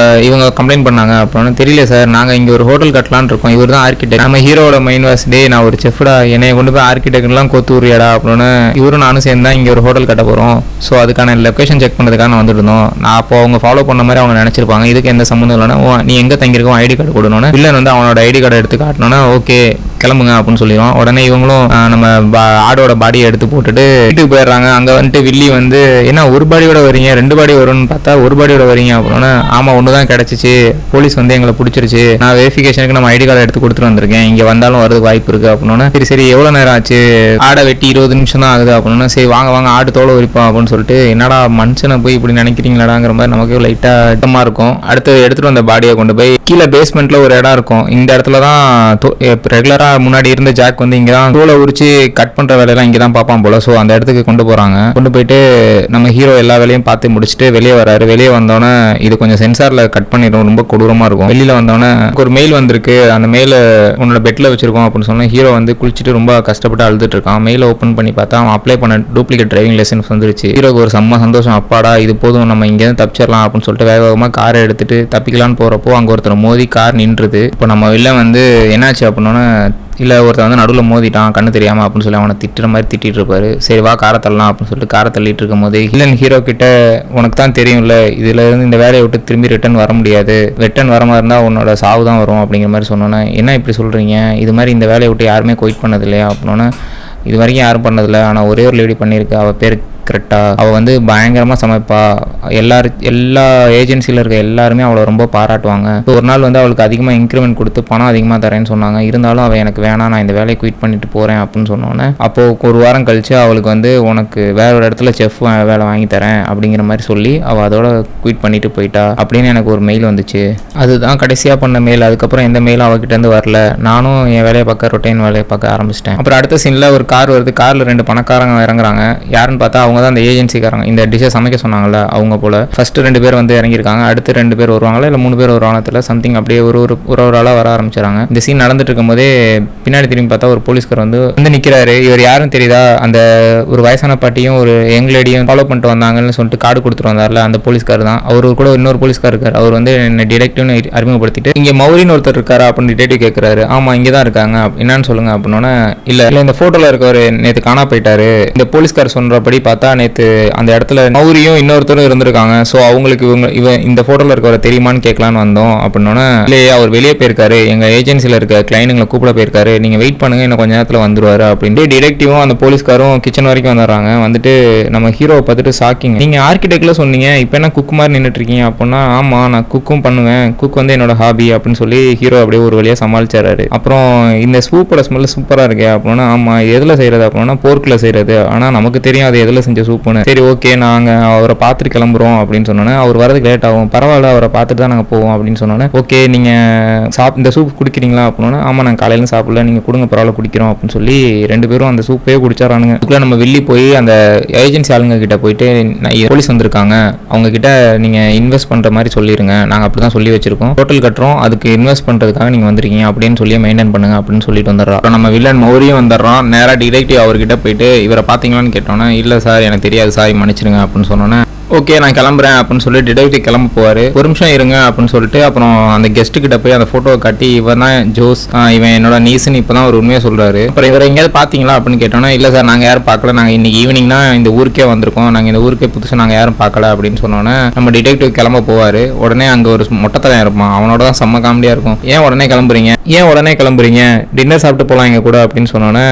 இவங்க கம்ப்ளைண்ட் பண்ணாங்க அப்படின்னு தெரியல சார், நாங்கள் இங்கே ஒரு ஹோட்டல் கட்டலான்னு இருக்கோம், இவர் தான் ஆர்கிடெக்ட், நம்ம ஹீரோட ஹீரோட மைண்ட் வாஸ், டே நான் ஒரு செஃப்டா, என்னைய கொண்டு போய் ஆர்கிடெக்ட்லாம் கோத்து விடுறியாடா அப்படின்னு. இவரும் நானும் சேர்ந்து தான் இங்கே ஒரு ஹோட்டல் கட்ட போகிறோம், ஸோ அதுக்கான லொக்கேஷன் செக் பண்ணுறதுக்காக நான் வந்துட்டு இருந்தோம். நான் அப்போ அவங்க ஃபாலோ பண்ண மாதிரி அவங்க நினச்சிருப்பாங்க, இதுக்கு எந்த சம்மந்தம் இல்லைன்னா நீ எங்கே தங்கியிருக்கோம் ஐடி கார்டு கொடுக்கணும். வில்லன் வந்து அவனோட ஐடி கார்டை எடுத்து காட்டணும்னா ஓகே கிளம்புங்க அப்படின்னு சொல்லிடுவான். உடனே இவங்களும் நம்ம ஆடோட பாடியை எடுத்து போட்டுட்டு வீட்டுக்கு போயிடுறாங்க. அங்கே வந்துட்டு வில்லி வந்து என்ன ஒரு பாடியோட வரீங்க, 2 பாடி வரும்னு பார்த்தா ஒரு பாடியோட வரீங்க அப்படின்னா, ஆமாம் ஒன்று தான் கிடச்சிச்சு, போலீஸ் வந்து எங்களை பிடிச்சிருச்சு, நான் வெரிஃபிகேஷனுக்கு நம்ம ஐடி கார்டை எடுத்து கொடுத்துட்டு வந்திருக்கேன், இங்கே வந்தாலும் வரதுக்கு வாய்ப்பு இருக்குது அப்படின்னா, சரி எவ்வளோ நேரம் ஆச்சு, ஆடை வெட்டி 20 நிமிஷம் தான் ஆகுது அப்படின்னா, சரி வாங்க வாங்க ஆடு தோலை உரிப்போம் அப்படின்னு சொல்லிட்டு, என்னடா மனுஷனை போய் இப்படி நினைக்கிறீங்களாடாங்கிற மாதிரி நமக்கு லைட்டாக இடமா இருக்கும். அடுத்து எடுத்துகிட்டு வந்த பாடியை கொண்டு போய் கீழே பேஸ்மெண்ட்டில் ஒரு இடம் இருக்கும். இந்த இடத்துல தான் ரெகுலராக முன்னாடி இருந்த ஜாக் வந்து இங்கே தான் தோலை உரிச்சு கட் பண்ணுற வேலையெல்லாம் இங்கே தான் பார்ப்பான் போல. ஸோ அந்த இடத்துக்கு கொண்டு போகிறாங்க. கொண்டு போயிட்டு நம்ம ஹீரோ எல்லா வேலையும் பார்த்து முடிச்சுட்டு வெளியே வராரு. வெளியே வந்தோடனே இது கொஞ்சம் சென்சாரில் கட் பண்ணிடும், ரொம்ப கொடூரமாக இருக்கும். வெளியில் வந்தோடனே ஒரு மெயில் வந்திருக்கு, அந்த மெயிலை உன்னோட பெட்டில் வச்சிருக்கோம் அப்படின்னு சொன்னால் ஹீரோ வந்து குளிச்சுட்டு ரொம்ப கஷ்டப்பட்டு அழுதுட்டு இருக்கான். மெயிலை ஓப்பன் பண்ணி பார்த்தா அவன் அப்ளை பண்ண டூப்ளிகேட் டிரைவிங் லைசன்ஸ் வந்துருச்சு. ஹீரோக்கு ஒரு செம்ம சந்தோஷம், அப்பாடா இது போதும் நம்ம இங்கேருந்து தப்பிச்சிடலாம் அப்படின்னு சொல்லிட்டு வேகமாக காரை எடுத்துட்டு தப்பிக்கலான்னு போகிறப்போ அங்கே ஒருத்தர் மோதி கார் நின்றுது. இப்போ நம்ம வெளில வந்து என்னாச்சு அப்படின்னோன்னா, இல்லை ஒருத்தர் வந்து நடுவில் மோதிட்டான் கண்ணு தெரியாமல் அப்படின்னு சொல்லி அவனை திட்டுற மாதிரி திட்டிகிட்டு இருப்பாரு. சரி வா காரை தள்ளலாம் அப்படின்னு சொல்லிட்டு காரை தள்ளிட்டு இருக்கும் போது இல்லன் ஹீரோ கிட்ட, உனக்கு தான் தெரியும்ல இதுல இருந்து இந்த வேலையை விட்டு திரும்பி ரிட்டர்ன் வர முடியாது, ரிட்டர்ன் வர மாதிரி இருந்தால் உன்னோட சாவு தான் வரும் அப்படிங்கிற மாதிரி சொன்னோன்னே, என்ன இப்படி சொல்கிறீங்க, இது மாதிரி இந்த வேலையை விட்டு யாருமே குயிட் பண்ணது இல்லையா அப்படின்னோன்னே, இது வரைக்கும் யாரும் பண்ணதில்லை, ஆனால் ஒரே ஒரு லேடி பண்ணியிருக்கு, அவள் பேர் கிரெட்டா, அவள் வந்து பயங்கரமாக சமைப்பா, எல்லா ஏஜென்சியில் இருக்க எல்லாருமே அவளை ரொம்ப பாராட்டுவாங்க. ஒரு நாள் வந்து அவளுக்கு அதிகமாக இன்க்ரிமெண்ட் கொடுத்து பணம் அதிகமாக தரேன்னு சொன்னாங்க. இருந்தாலும் அவள் எனக்கு வேணாம், நான் இந்த வேலையை குயிட் பண்ணிட்டு போகிறேன் அப்படின்னு சொன்னோன்னே, அப்போது ஒரு வாரம் கழிச்சு அவளுக்கு வந்து உனக்கு வேற ஒரு இடத்துல செஃப் வேலை வாங்கி தரேன் அப்படிங்கிற மாதிரி சொல்லி அவள் அதோட குயிட் பண்ணிட்டு போயிட்டா அப்படின்னு எனக்கு ஒரு மெயில் வந்துச்சு. அதுதான் கடைசியாக பண்ண மெயில். அதுக்கப்புறம் எந்த மெயிலும் அவகிட்டேருந்து வரல. நானும் என் வேலையை பார்க்க ரொட்டைன் வேலையை பார்க்க ஆரம்பிச்சிட்டேன். அப்புறம் அடுத்த சீனில் ஒரு கார் வருது. காரில் 2 பணக்காரங்க இறங்குறாங்க. யாருன்னு பார்த்தா அவங்க தான் அந்த ஏஜென்சிக்காரங்க, இந்த டிஷ்ஷை சமைக்க சொன்னாங்கல்ல அவங்க போல. ஃபர்ஸ்ட் 2 பேர் வந்து இறங்கியிருக்காங்க. அடுத்து 2 பேர் வருவாங்களா இல்லை 3 பேர் வருவாங்க சம்திங், அப்படியே ஒரு ஆளாக வர ஆரம்பிச்சாங்க. இந்த சீன் நடந்துட்டு இருக்கும் போதே பின்னாடி திரும்பி பார்த்தா ஒரு போலீஸ்கார் வந்து நிற்கிறாரு. இவர் யாரும் தெரியுதா, அந்த ஒரு வயசான பாட்டியும் ஒரு யங் லேடியும் ஃபாலோ பண்ணிட்டு வந்தாங்கன்னு சொல்லிட்டு கார்டு கொடுத்துட்டு வந்தார்ல அந்த போலீஸ்கார் தான். அவர் கூட இன்னொரு போலீஸ்கார் இருக்கார். அவர் வந்து என்ன டிடெக்டிவ்னு அறிமுகப்படுத்திட்டு, இங்கே மௌரின்னு ஒருத்தர் இருக்காரா அப்படின்னு டிடெக்டிவ் கேட்குறாரு. ஆமா இங்கே தான் இருக்காங்க, என்னன்னு சொல்லுங்க அப்படின்னோன்னே, இல்லை இந்த ஃபோட்டோவில் இருக்கவர் நேற்று காணா போயிட்டாரு. இந்த போலீஸ்கார் சொல்றபடி பார்த்தா நேற்று அந்த இடத்துல மௌரியும் இன்னொருத்தரும் இருந்திருக்காங்க. ஸோ அவங்களுக்கு இவன் இந்த ஃபோட்டோவில் இருக்கவரை தெரியுமான்னு கேட்கலான்னு வந்தோம் அப்படின்னோன்னே, இல்லையே அவர் வெளியே போயிருக்காரு, எங்கள் ஏஜென்சியில் இருக்க கிளைண்ட்டுங்களை கூப்பிட போயிருக்காரு, நீங்கள் வெயிட் பண்ணுங்க இன்னும் கொஞ்ச நேரத்தில் வந்துருவாரு அப்படின்ட்டு டிடெக்டிவும் அந்த போலீஸ்காரும் கிச்சன் வரைக்கும் வந்துடுறாங்க. வந்துட்டு நம்ம ஹீரோவை பார்த்துட்டு ஷாக்கிங், நீங்கள் ஆர்கிடெக்ட்ல சொன்னீங்க, இப்போ என்ன குக் மாதிரி நின்றுட்டு இருக்கீங்க அப்படின்னா, ஆமாம் நான் குக்கும் பண்ணுவேன், குக் வந்து என்னோட ஹாபி அப்படின்னு சொல்லி ஹீரோ அப்படியே ஒரு வழியாக சமாளிச்சாரு. அப்புறம் இந்த சூப்போட ஸ்மெல் சூப்பராக இருக்கே அப்படின்னா, ஆமாம் எதில் செய்கிறது அப்படின்னா போர்க்கில் செய்கிறது, ஆனால் நமக்கு தெரியும் அது எதில் செஞ்ச சூப்புன்னு. சரி ஓகே நாங்கள் அவரை பார்த்துட்டு கிளம்புறோம் அப்படின்னு சொன்னோன்னே, அவர் வரதுக்கு லேட் ஆகும், பரவாயில்ல அவரை பார்த்துட்டு தான் நாங்கள் போவோம் அப்படின்னு சொன்னோன்னே, ஓகே நீங்கள் இந்த சூப் குடிக்கிறீங்களா அப்படின்னா, ஆமாம் நாங்கள் காலையில் சாப்பிடல, நீங்கள் கொடுங்க பரவாயில்ல குடிக்கிறோம் அப்படின்னு சொல்லி 2 பேரும் அந்த சூப்பே குடிச்சாரானுங்க. அதுக்குள்ள நம்ம வெளியே போய் அந்த ஏஜென்சி ஆளுங்க கிட்ட போயிட்டு, போலீஸ் வந்திருக்காங்க அவங்க கிட்ட நீங்கள் இன்வெஸ்ட் பண்ணுற மாதிரி சொல்லிடுங்க, நாங்கள் அப்படி தான் சொல்லி வச்சிருக்கோம், ஹோட்டல் கட்டுறோம் அதுக்கு இன்வெஸ்ட் பண்ணுறதுக்காக நீங்கள் வந்திருக்கீங்க அப்படின்னு சொல்லி மெயின்டைன் பண்ணுங்க அப்படின்னு சொல்லிட்டு வந்துடுறோம். அப்புறம் நம்ம வில்லன் மௌரியும் வந்துடுறோம். நேராக டிடெக்டிவ் அவர்கிட்ட போயிட்டு, இவரை பார்த்தீங்களான்னு கேட்டோன்னே, இல்லை சார் எனக்கு தெரியாது சார் மன்னிச்சிருங்க அப்படின்னு சொன்னோன்னே, ஓகே நான் கிளம்புறேன் அப்படின்னு சொல்லி டிடெக்டிவ் கிளம்ப போவார். ஒரு நிமிஷம் இருங்க அப்படின்னு சொல்லிட்டு அப்புறம் அந்த கெஸ்ட்டு கிட்ட போய் அந்த ஃபோட்டோவை காட்டி, இவன் தான் ஜோஸ், இவன் என்னோட நீஸ்ன்னு இப்போ தான் ஒரு உண்மையாக சொல்கிறாரு. அப்புறம் இவரை எங்கேயாவது பார்த்தீங்களா அப்படின்னு கேட்டோன்னா, இல்லை சார் நாங்கள் யாரும் பார்க்கல, நாங்கள் இன்னைக்கு ஈவினிங் தான் இந்த ஊருக்கே வந்திருக்கோம், நாங்கள் இந்த ஊருக்கே புதுசாக நாங்கள் யாரும் பார்க்கல அப்படின்னு சொன்னோன்னே, நம்ம டிடெக்டிவ் கிளம்ப போவார். உடனே அங்கே ஒரு மொட்டைத்தலையாக இருப்பான், அவனோட தான் செம்ம காமெடியாக இருக்கும். ஏன் உடனே கிளம்புறீங்க டின்னர் சாப்பிட்டு போகலாம் எங்கள் கூட அப்படின்னு சொன்னோன்னே,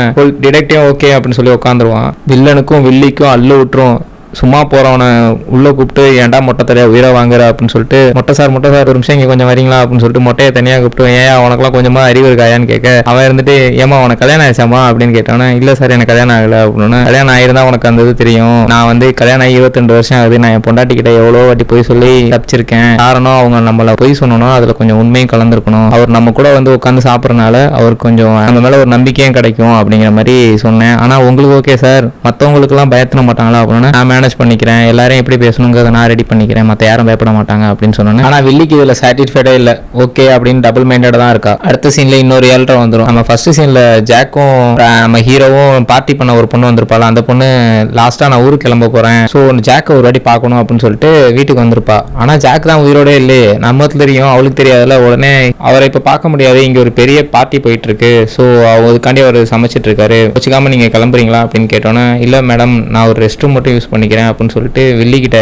டிடெக்டிவ் ஓகே அப்படின்னு சொல்லி உட்காந்துருவான். வில்லனுக்கும் வில்லிக்கும் அல்ல விட்டுரும். சும்மா போறவனை உள்ள கூப்பிட்டு, ஏன்டா மொட்டை தலையா உயிரை வாங்குற அப்படின்னு சொல்லிட்டு, மொட்டை சார் ஒரு நிமிஷம் இங்கே கொஞ்சம் வரீங்களா அப்படின்னு சொல்லிட்டு மொட்டையை தனியாக கூப்பிட்டு, ஏன் உனக்குலாம் கொஞ்சமா அறிவு இருக்காயான்னு கேட்க, அவன் இருந்துட்டு, ஏமா உனக்கு கல்யாணம் ஆயிடுச்சாமா அப்படின்னு கேட்டானே, இல்லை சார் எனக்கு கல்யாணம் ஆகலை அப்படின்னு. கல்யாணம் ஆயிருந்தா உனக்கு அந்த இது தெரியும், நான் வந்து கல்யாணம் ஆகி 22 வருஷம் ஆகுது, நான் என் பொண்டாட்டி கிட்ட எவ்வளோ வாட்டி போய் சொல்லி தப்பிச்சிருக்கேன். காரணம் அவங்க நம்மளை போய் சொன்னோம், அதில் கொஞ்சம் உண்மையும் கலந்துருக்கணும், அவர் நம்ம கூட வந்து உட்காந்து சாப்பிட்றதுனால அவருக்கு கொஞ்சம் நம்ம மேலே ஒரு நம்பிக்கையும் கிடைக்கும் அப்படிங்கிற மாதிரி சொன்னேன். ஆனால் உங்களுக்கு ஓகே சார், மற்றவங்களுக்குலாம் பயத்தின மாட்டாங்களா அப்படின்னா, நான் மேனேஜ் பண்ணிக்கிறேன், எல்லாரையும் எப்படி பேசணுங்கிறத நான் ரெடி பண்ணிக்கிறேன், மற்ற யாரும் பயப்பட மாட்டாங்க அப்படின்னு சொன்னாங்க. ஆனால் வில்லிக்கு இதில் சாட்டிஸ்ஃபைடே இல்லை. ஓகே அப்படின்னு டபுள் மைண்டடாக தான் இருக்கா. அடுத்த சீனில் இன்னொரு ஏழ்ரை வந்துடும். நம்ம ஃபர்ஸ்ட் சீனில் ஜாக்கும் நம்ம ஹீரோவும் பார்ட்டி பண்ண ஒரு பொண்ணு வந்திருப்பாள். அந்த பொண்ணு லாஸ்ட்டாக நான் ஊருக்கு கிளம்ப போகிறேன், ஸோ ஜாக்கை ஒரு வாட்டி பார்க்கணும் அப்படின்னு சொல்லிட்டு வீட்டுக்கு வந்திருப்பா. ஆனால் ஜாக் தான் உயிரோட இல்லையே, நம்மளுக்கு தெரியும் அவளுக்கு தெரியாதுல்ல. உடனே அவரை இப்போ பார்க்க முடியாது, இங்கே ஒரு பெரிய பார்ட்டி போயிட்டு இருக்கு, ஸோ அதுக்காண்டி அவர் சமைச்சிட்டு இருக்காரு, வச்சுக்காம நீங்கள் கிளம்புறீங்களா அப்படின்னு கேட்டோன்னே, இல்லை மேடம் நான் ஒரு ரெஸ்ட் ரூம் மட்டும் யூஸ் பண்ணிக்கிறேன் அப்படின்னு சொல்லிட்டு வில்லி கிட்ட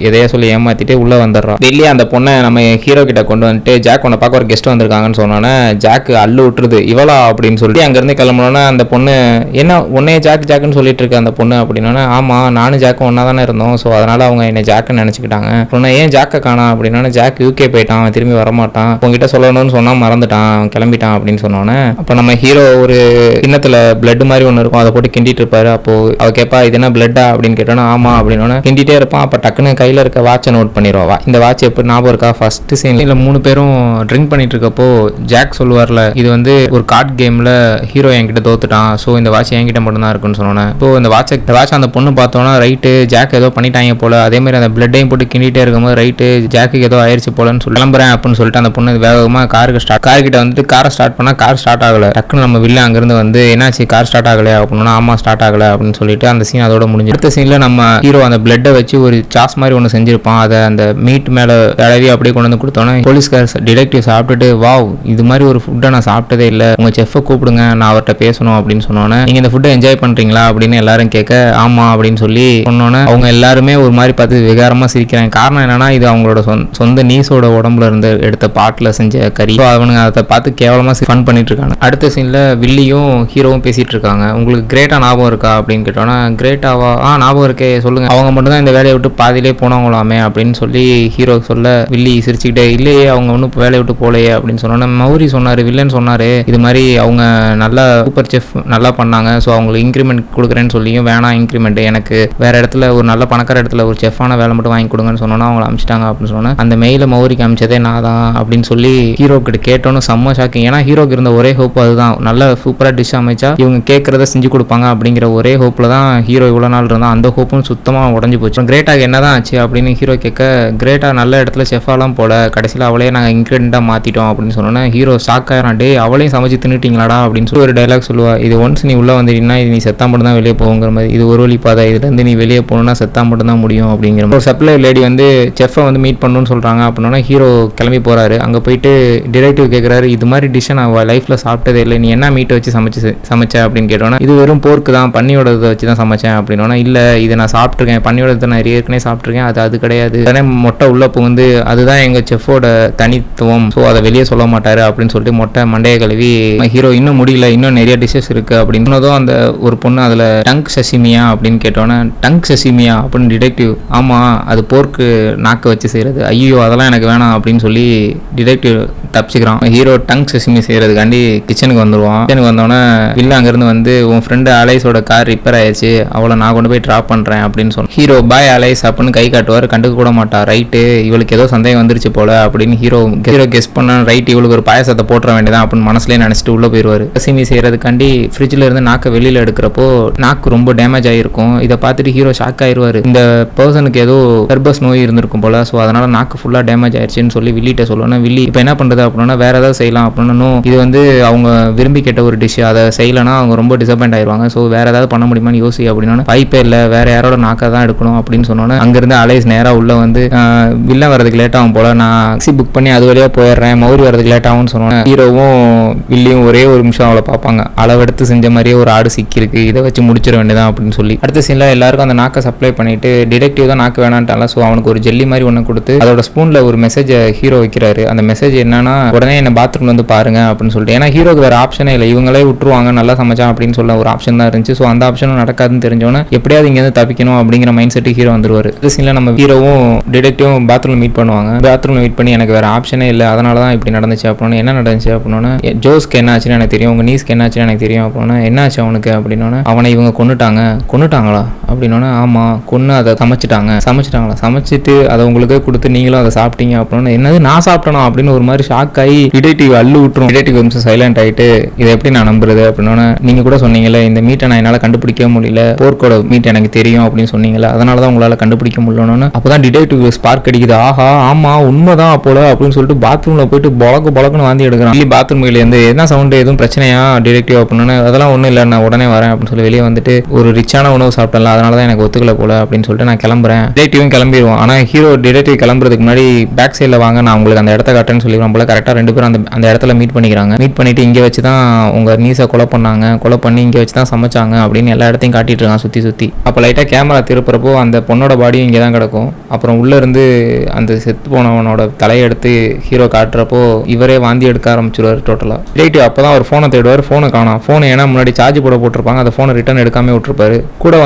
எதையா சொல்லி ஏமாத்திட்டு உள்ளே வந்துடுறான். வில்லி அந்த பொண்ணை நம்ம ஹீரோ கிட்ட கொண்டு வந்துட்டு, ஜாக் உன்னை பார்க்க ஒரு கெஸ்ட் வந்திருக்காங்கன்னு சொன்னோன்னே ஜாக் அள்ளு விட்டுருது, இவளா அப்படின்னு சொல்லிட்டு அங்கேருந்து கிளம்புனோன்னா அந்த பொண்ணு என்ன உன்னைய ஜாக்குன்னு சொல்லிட்டு இருக்கு அந்த பொண்ணு அப்படின்னா, ஆமாம் நானும் ஜாக்கும் ஒன்றா தானே இருந்தோம், ஸோ அதனால அவங்க என்னை ஜாக்குன்னு நினச்சிக்கிட்டாங்க. சொன்ன ஏன் ஜாக்கை காணா அப்படின்னா, ஜாக் யூகே போயிட்டான், அவன் திரும்பி வரமாட்டான், உங்ககிட்ட சொல்லணும்னு சொன்னால் மறந்துட்டான், அவன் கிளம்பிட்டான் அப்படின்னு சொன்னோன்னே, அப்போ நம்ம ஹீரோ ஒரு கிண்ணத்தில் பிளட் மாதிரி ஒன்று இருக்கும், அதை போட்டு கிண்டிட்டு இருப்பாரு. அப்போ அவ கேட்பா இது என்ன பிளட்டா அப்படின்னு கேட்டோன்னா, ஆமா அப்படின்னு கிண்டிட்டே இருப்பான். அப்போ டக்குன்னு கையில் இருக்க வாட்சை நோட் பண்ணிடுவா. இந்த வாட்ச் எப்படி ஞாபகம் இருக்கா, ஃபர்ஸ்ட் சீன்ல 3 பேரும் ட்ரிங்க் பண்ணிட்டு இருக்கப்போ ஜாக் சொல்லுவார்ல, இது வந்து ஒரு கார்டு கேம்ல ஹீரோ என்கிட்ட தோத்துட்டான், ஸோ இந்த வாட்ச் என்கிட்ட மட்டும் தான் இருக்குன்னு சொன்னோன்னே, இப்போ இந்த வாட்ச் அந்த பொண்ணு பார்த்தோன்னா ரைட்டு ஜாக் ஏதோ பண்ணிட்டாங்க போல, அதே மாதிரி அந்த பிளட்டையும் போட்டு கிண்டிட்டே இருக்கும்போது ரைட்டு ஜாக்கு ஏதோ ஆயிடுச்சு போலன்னு சொல்லி கிளம்புறேன் அப்படின்னு சொல்லிட்டு அந்த பொண்ணு வேகமாக கார் கிட்ட வந்துட்டு காரை ஸ்டார்ட் பண்ணா கார் ஸ்டார்ட் ஆகல. டக்குன்னு நம்ம வில்ல அங்கிருந்து வந்து என்னாச்சு கார் ஸ்டார்ட் ஆகலையா அப்படின்னா, ஆமா ஸ்டார்ட் ஆகல அப்படின்னு சொல்லிட்டு அந்த சீன் அதோட முடிஞ்சு. அடுத்த சீன்ல நம்ம ஹீரோ அந்த பிளட்டை வச்சு ஒரு சாஸ் மாதிரி ஒன்று செஞ்சிருப்பான், அதை அந்த மீட் மேல தடவி அப்படியே கொண்டு வந்து கொடுத்தோன்னே போலீஸ்கார் டிடெக்டிவ் சாப்பிட்டுட்டு, வாவ் இது மாதிரி ஒரு ஃபுட்டை நான் சாப்பிட்டதே இல்லை, உங்க செஃப்பை கூப்பிடுங்க நான் அவர்கிட்ட பேசணும் அப்படின்னு சொன்னோன்னே, நீங்க இந்த ஃபுட்டை என்ஜாய் பண்றீங்களா அப்படின்னு எல்லாரும் கேட்க, ஆமா அப்படின்னு சொல்லி சொன்னோன்னே அவங்க எல்லாருமே ஒரு மாதிரி பார்த்து விகாரமா சிரிக்கிறாங்க. காரணம் என்னன்னா இது அவங்களோட சொந்த நீஸோட உடம்புல இருந்து எடுத்த பாட்டில் செஞ்ச கறி. அவனுங்க அதை பார்த்து கேவலமா ஃபன் பண்ணிட்டு இருக்காங்க. அடுத்த சீன்ல வில்லியும் ஹீரோவும் பேசிட்டு இருக்காங்க. உங்களுக்கு கிரேட்டா ஞாபகம் இருக்கா அப்படின்னு கேட்டோன்னா, கிரேட்டாவா ஞாபகம் இருக்கே சொல்லுங்க, அவங்க மட்டும் தான் இந்த வேலையை விட்டு பாதியிலே போனவங்களாமே அப்படின்னு சொல்லி ஹீரோ சொல்ல, வில்லி சிரிச்சுக்கிட்டே இல்லையே அவங்க ஒன்றும் வேலையை விட்டு போலையே அப்படின்னு சொன்னோன்னா, மௌரி சொன்னாரு வில்லன் சொன்னாரு இது மாதிரி அவங்க நல்லா சூப்பர் செஃப் நல்லா பண்ணாங்க, ஸோ அவங்களுக்கு இன்க்ரிமெண்ட் கொடுக்குறேன்னு சொல்லியும் வேணாம் இன்க்ரிமெண்ட், எனக்கு வேற இடத்துல ஒரு நல்ல பணக்கார இடத்துல ஒரு செஃப்பான வேலை மட்டும் வாங்கி கொடுங்கன்னு சொன்னோன்னா அவங்களை அமிச்சிட்டாங்க அப்படின்னு சொன்னேன். அந்த மெயில மௌரிக்கு அமிச்சதே நான் தான் அப்படின்னு சொல்லி ஹீரோ கிட்ட கேட்டோன்னு செம்ம ஷாக்கிங். ஏன்னா ஹீரோக்கு இருந்த ஒரே ஹோப் அதுதான், நல்ல சூப்பரா டிஷ் அமைச்சா இவங்க கேட்கறத செஞ்சு கொடுப்பாங்க அப்படிங்கிற ஒரே ஹோப்ல தான் ஹீரோ இவ்வளவு நாள் இருந்தான். அந்த ஹோப்பும் சுத்தமா உடஞ்சு போச்சு. கிரேட்டாக என்னதான் ஆச்சு அப்படின்னு ஹீரோ கேட்க, கிரேட்டா நல்ல இடத்துல செஃபாலாம் போல, கடைசியில் அவளே நாங்கள் இன்கிரீடியண்டா மாத்திட்டோம் அப்படின்னு சொன்னோன்னா ஹீரோ ஷாக் ஆயிரான், டே அவளையும் சமைச்சு தின்னுட்டீங்களாடா அப்படின்னு சொல்லி ஒரு டைலாக் சொல்லுவா. இது ஒன்ஸ் நீ உள்ள வந்துட்டீங்கன்னா இது நீ செத்தா மட்டும் தான் வெளியே போகுங்கிற மாதிரி, இது ஒரு வழி பாதை, இதுல இருந்து நீ வெளியே போகணும்னா செத்தா மட்டும் தான் முடியும் அப்படிங்கிற மாதிரி. ஒரு சப்ளை லேடி வந்து செஃப்பை வந்து மீட் பண்ணணும்னு சொல்றாங்க அப்படின்னா ஹீரோ கிளம்பி போறாரு. அங்க போயிட்டு டிடெக்டிவ் கேட்குறாரு, இது மாதிரி டிஷ்ஷை நான் லைஃப்ல சாப்பிட்டதே இல்லை, நீ என்ன மீட்டை வச்சு சமைச்ச அப்படின்னு கேட்டோன்னா, இது வெறும் போர்க்கு தான், பன்னியோட இதை வச்சு தான் சமைச்சேன் அப்படின்னா, இல்லை இதை நான் சாப்பிட்ருக்கேன், பன்னியோட இதை நான் ஏற்கனவே சாப்பிட்ருக்கேன், அது கிடையாது, உடனே மொட்டை உள்ள புகுந்து அதுதான் எங்க செஃப்போட தனித்துவம், ஸோ அதை வெளியே சொல்ல மாட்டாரு அப்படின்னு சொல்லிட்டு மொட்டை மண்டையை கழுவி ஹீரோ இன்னும் முடியல, இன்னும் நிறைய டிஷ்ஷஸ் இருக்கு அப்படின்னு சொன்னதும் அந்த ஒரு பொண்ணு அதில் டங்க் சசிமியா அப்படின்னு கேட்டோன்னே, டங்க் சசிமியா அப்படின்னு டிடெக்டிவ், ஆமா அது போர்க்கு நாக்க வச்சு செய்யறது, ஐயோ அதெல்லாம் எனக்கு வேணாம் அப்படின்னு சொல்லி டிடெக்டிவ் தப்பிச்சுக்கிறான். ஹீரோ டங்க் செசிமி செய்யறதுக்காண்டி கிச்சனுக்கு வந்துடுவான். கிச்சனுக்கு வந்தோடனே வில்ல அங்கிருந்து வந்து உன் ஃப்ரெண்டு அலைஸோட கார் ரிப்பேர் ஆயிடுச்சு, அவளை நான் கொண்டு போய் ட்ராப் பண்றேன் அப்படின்னு சொன்னேன். ஹீரோ பாய் அலைஸ் அப்படின்னு கை காட்டுவார், கண்டுக்க கூட மாட்டா. ரைட்டு இவளுக்கு ஏதோ சந்தேகம் வந்துருச்சு போல அப்படின்னு ஹீரோ கெஸ் பண்ண, ரைட் இவளுக்கு ஒரு பாயசத்தை போட்டுற வேண்டியதான் அப்படின்னு மனசுலேயே நினைச்சிட்டு உள்ள போயிடுவாரு. செசிமி செய்யறதுக்காண்டி ஃப்ரிட்ஜில் இருந்து நாக்கை வெளியில எடுக்கிறப்போ நாக்கு ரொம்ப டேமேஜ் ஆயிருக்கும். இதை பார்த்துட்டு ஹீரோ ஷாக் ஆயிடுவாரு, இந்த பர்சனுக்கு ஏதோ கர்ப்பஸ் நோய் இருந்திருக்கும் போல, ஸோ அதனால நாக்கு ஃபுல்லா டேமேஜ் ஆயிடுச்சுன்னு சொல்லி வில்லிட்ட சொல்லணும். வில்லி இப்போ என்ன பண்றது அப்படின்னா, வேற ஏதாவது செய்யலாம் அப்படின்னா, இது வந்து அவங்க விரும்பி கேட்ட ஒரு டிஷ், அதை செய்யலைன்னா அவங்க ரொம்ப டிசப்பாயிண்ட் ஆயிடுவாங்க, ஸோ வேற ஏதாவது பண்ண முடியுமான்னு யோசி அப்படின்னா, வாய்ப்பே இல்லை, வேற யாரோட நாக்கா தான் எடுக்கணும் அப்படின்னு சொன்னோன்னே அங்கிருந்து அலைஸ் நேரா உள்ள வந்து, வில்ல வரதுக்கு லேட் ஆகும் போல, நான் டாக்ஸி புக் பண்ணி அது வழியா போயிடுறேன், மௌரி வரதுக்கு லேட் ஆகும்னு சொன்னோன்னே ஹீரோவும் வில்லியும் ஒரே ஒரு நிமிஷம் அவளை பார்ப்பாங்க, அளவெடுத்து செஞ்ச மாதிரியே ஒரு ஆடு சிக்கிருக்கு, இதை வச்சு முடிச்சிட வேண்டியதான் அப்படின்னு சொல்லி. அடுத்த சீன்ல எல்லாருக்கும் அந்த நாக்கை சப்ளை பண்ணிட்டு டிடெக்டிவ் தான் நாக்கு வேணான்ட்டால, ஸோ அவனுக்கு ஒரு ஜெல்லி மாதிரி ஒன்று கொடுத்து அதோட ஸ்பூன்ல ஒரு மெசேஜ் ஹீரோ வைக்கிறாரு. அந்த மெசேஜ் என்னன்னா, உடனே என்ன பாத்ரூம்ல வந்து பாருங்க அப்படின்னு சொல்லிட்டு. ஏன்னா ஹீரோக்கு வேற ஆப்ஷனே இல்லை, இவங்களே விட்டுருவாங்க நல்லா சமைச்சான் அப்படின்னு சொல்ல ஒரு ஆப்ஷன் தான் இருந்துச்சு. ஸோ அந்த ஆப்ஷனும் நடக்காதுன்னு தெரிஞ்சோன்னா எப்படியாவது இங்க இருந்து தப்பிக்கணும் அப்படிங்கிற மைண்ட் செட்டு ஹீரோ வந்துருவாரு. இந்த சீன்ல நம்ம ஹீரோவும் டிடெக்டிவும் பாத்ரூம்ல மீட் பண்ணுவாங்க. பாத்ரூம்ல மீட் பண்ணி எனக்கு வேற ஆப்ஷனே இல்லை, அதனால தான் இப்படி நடந்துச்சு அப்படின்னு. என்ன நடந்துச்சு அப்படின்னா, ஜோஸ்க்கு என்ன ஆச்சுன்னு எனக்கு தெரியும், உங்க நீஸ்க்கு என்ன ஆச்சுன்னு எனக்கு தெரியும் அப்படின்னா, என்ன ஆச்சு அவனுக்கு அப்படின்னா, அவனை இவங்க கொன்னுட்டாங்களா அப்படின்னா, ஆமா கொன்னு அதை சமைச்சிட்டாங்களா, சமைச்சிட்டு அதை உங்களுக்கு கொடுத்து நீங்களும் அதை சாப்பிட்டீங்க அப்படின்னா, என்னது நான் சாப்பிட்டேனா அப்படின்னு ஒரு மாதிரி ஷாக் ஆகி டிடெக்டிவ் அள்ளு விட்டுரும். டிடெக்டிவ் கொஞ்சம் சைலண்ட் ஆயிட்டு, இதை எப்படி நான் நம்புறது அப்படின்னா, நீங்க கூட சொன்னீங்கல்ல இந்த மீட்டை நான் என்னால கண்டுபிடிக்க முடியல, போர்க்கோட மீட் எனக்கு தெரியும் அப்படின்னு அப்படின்னு சொன்னீங்களா, அதனால தான் உங்களால் கண்டுபிடிக்க முடியலன்னு. அப்போ தான் டிடெக்டிவ் ஸ்பார்க் அடிக்குது. ஆஹா ஆமாம் உண்மைதான் போல அப்படின்னு சொல்லிட்டு பாத்ரூமில் போயிட்டு பொலக்குன்னு வாந்தி எடுக்கிறான். இல்லை பாத்ரூமில் இருந்து என்ன சவுண்டு, எதுவும் பிரச்சனையா டிடெக்டிவ் அப்படின்னு. அதெல்லாம் ஒன்றும் இல்லை, நான் உடனே வரேன் அப்படின்னு சொல்லி வெளியே வந்துட்டு ஒரு ரிச்சான உணவு சாப்பிட்டல, அதனால தான் எனக்கு ஒத்துக்கல போல அப்படின்னு சொல்லிட்டு நான் கிளம்புறேன். டிடெக்டிவும் கிளம்பிடுவோம். ஆனால் ஹீரோ டிடெக்டிவ் கிளம்புறதுக்கு முன்னாடி பேக் சைடில் வாங்க, நான் உங்களுக்கு அந்த இடத்த காட்டுறேன்னு சொல்லிடுவோம் போல. கரெக்டாக 2 பேரும் அந்த இடத்துல மீட் பண்ணிக்கிறாங்க. மீட் பண்ணிட்டு இங்கே வச்சு தான் உங்கள் நீஸை கொலை பண்ணாங்க, கொலை பண்ணி இங்கே வச்சு தான் சமைச்சாங்க அப்படின்னு எல்லா இடத்தையும் காட்டிட்டு இருக்கான் சுற்றி. அப்போ லைட்டாக கேமரா திருப்புறப்போ அந்த பொண்ணோட பாடியும் இங்கே தான் கிடக்கும். அப்புறம் உள்ளே இருந்து அந்த செத்து போனவனோட தலையை எடுத்து ஹீரோ காட்டுறப்போ இவரே வாந்தி எடுக்க ஆரம்பிச்சிருவார் டோட்டலாக. டிடெக்டிவ் அப்போ தான் அவர் ஃபோனை தேடுவார். ஃபோனை காணோம். ஃபோனை ஏன்னா முன்னாடி சார்ஜ் போட்டிருப்பாங்க, அந்த ஃபோனை ரிட்டர்ன் எடுக்காம விட்டுருப்பாரு. கூட